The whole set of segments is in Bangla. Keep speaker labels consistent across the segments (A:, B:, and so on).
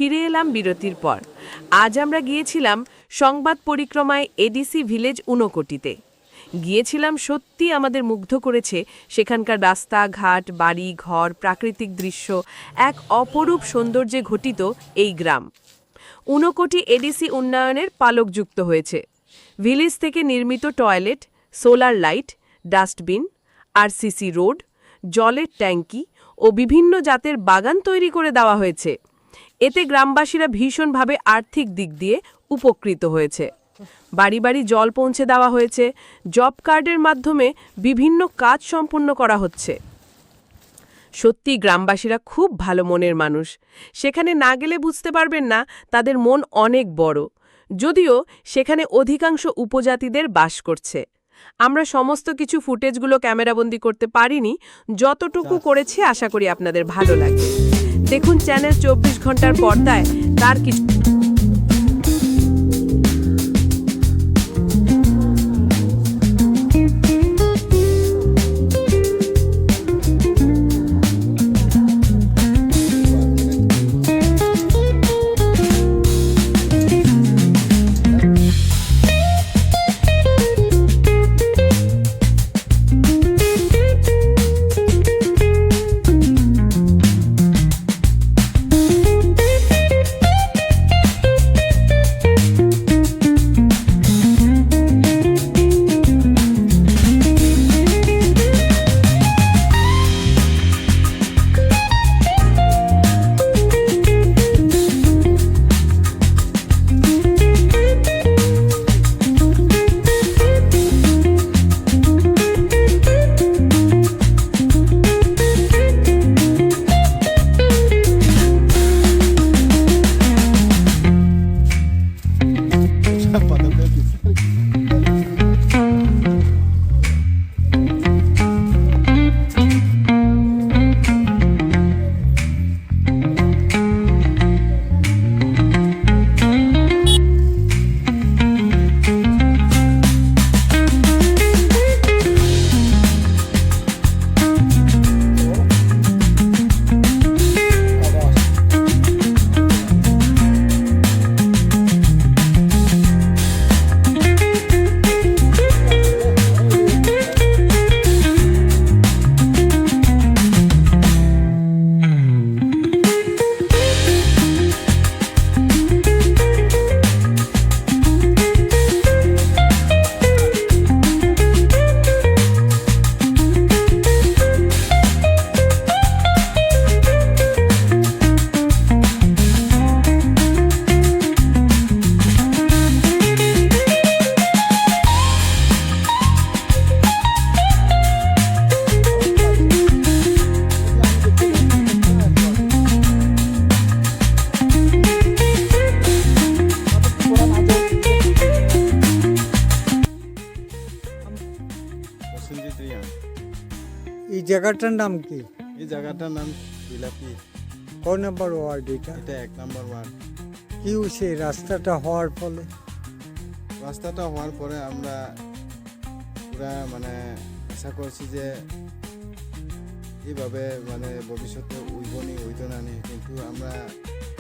A: ফিরে এলাম বিরতির পর। আজ আমরা গিয়েছিলাম সংবাদ পরিক্রমায় এডিসি ভিলেজ ঊনকোটিতে। গিয়েছিলাম, সত্যি আমাদের মুগ্ধ করেছে সেখানকার রাস্তাঘাট, বাড়ি ঘর, প্রাকৃতিক দৃশ্য, এক অপরূপ সৌন্দর্যে ঘটিত এই গ্রাম। ঊনকোটি এডিসি উন্নয়নের পালক যুক্ত হয়েছে। ভিলেজ থেকে নির্মিত toilet, solar light, dustbin, RCC road, জলের ট্যাঙ্কি ও বিভিন্ন জাতের বাগান তৈরি করে দেওয়া হয়েছে। এতে গ্রামবাসীরা ভীষণভাবে আর্থিক দিক দিয়ে উপকৃত হয়েছে। বাড়ি বাড়ি জল পৌঁছে দেওয়া হয়েছে। জব কার্ডের মাধ্যমে বিভিন্ন কাজ সম্পূর্ণ করা হচ্ছে। সত্যি গ্রামবাসীরা খুব ভালো মনের মানুষ। সেখানে না গেলে বুঝতে পারবেন না তাদের মন অনেক বড়। যদিও সেখানে অধিকাংশ উপজাতিদের বাস করছে। আমরা সমস্ত কিছু ফুটেজগুলো ক্যামেরাবন্দি করতে পারিনি, যতটুকু করেছি আশা করি আপনাদের ভালো লাগবে। দেখুন চ্যানেল 24 ঘন্টার পর্দায় তার কিছু
B: এই জায়গাটার নাম কি?
C: এই জায়গাটার নাম জিলাপি।
B: কয় নম্বর ওয়ার্ড এটা?
C: এটা 1 নম্বর ওয়ার্ড।
B: কি হয়েছে রাস্তাটা হওয়ার ফলে?
C: রাস্তাটা হওয়ার পরে আমরা পুরা আশা করছি যে এইভাবে ভবিষ্যতে হইতো না, কিন্তু আমরা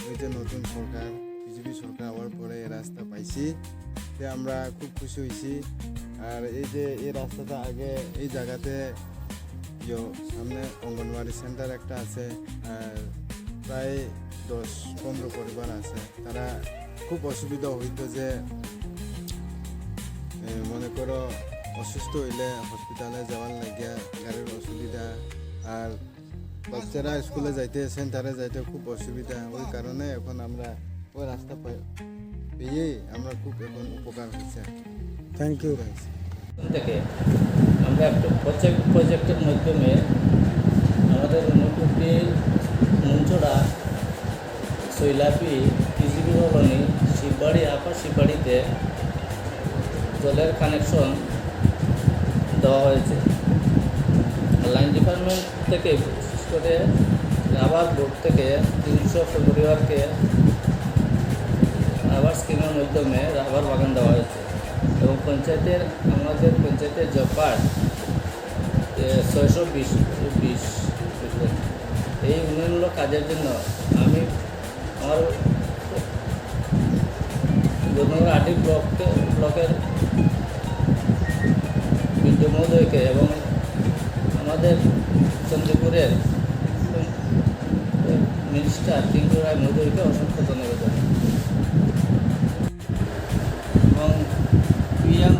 C: ওই যে নতুন সরকার, বিজেপি সরকার হওয়ার পরে এই রাস্তা পাইছি, তে আমরা খুব খুশি হয়েছি। আর এই যে এই রাস্তাটা আগে এই জায়গাতে সামনে অঙ্গনওয়াড়ি সেন্টার একটা আছে, আর প্রায় 10-15 পরিবার আছে। তারা খুব অসুবিধা হইতো যে মনে করো অসুস্থ হইলে হসপিটালে যাওয়ার লাগিয়া গাড়ির অসুবিধা, আর বাচ্চারা স্কুলে যাইতে সেন্টারে যাইতে খুব অসুবিধা। ওই কারণে এখন আমরা ওই রাস্তা পেয়েই আমরা খুব এখন উপকার হচ্ছে।
B: Thank you.
D: থেকে আমরা একটা প্রজেক্টের মাধ্যমে আমাদের ঊনকোটি মুঞ্চড়া শৈলাপি কৃষি কলোনি শিববাড়ি আপার শিববাড়িতে জলের কানেকশন দেওয়া হয়েছে। লাইন ডিপার্টমেন্ট থেকে বিশেষ করে রাবার বোর্ড থেকে 300 পরিবারকে রাবার স্কিমের মাধ্যমে রাবার বাগান দেওয়া হয়েছে এবং আমাদের পঞ্চায়েতের জব কার্ড 620 এই উন্নয়নমূলক কাজের জন্য আমি আমার ধর্মনগর আটি ব্লকের বিদ্যু মহোদয়কে এবং আমাদের চন্দ্রপুরের মিনিস্টার টিঙ্কু রায় মহোদয়কে অসংখ্য ধন্যবাদ জানাই এবং পিএম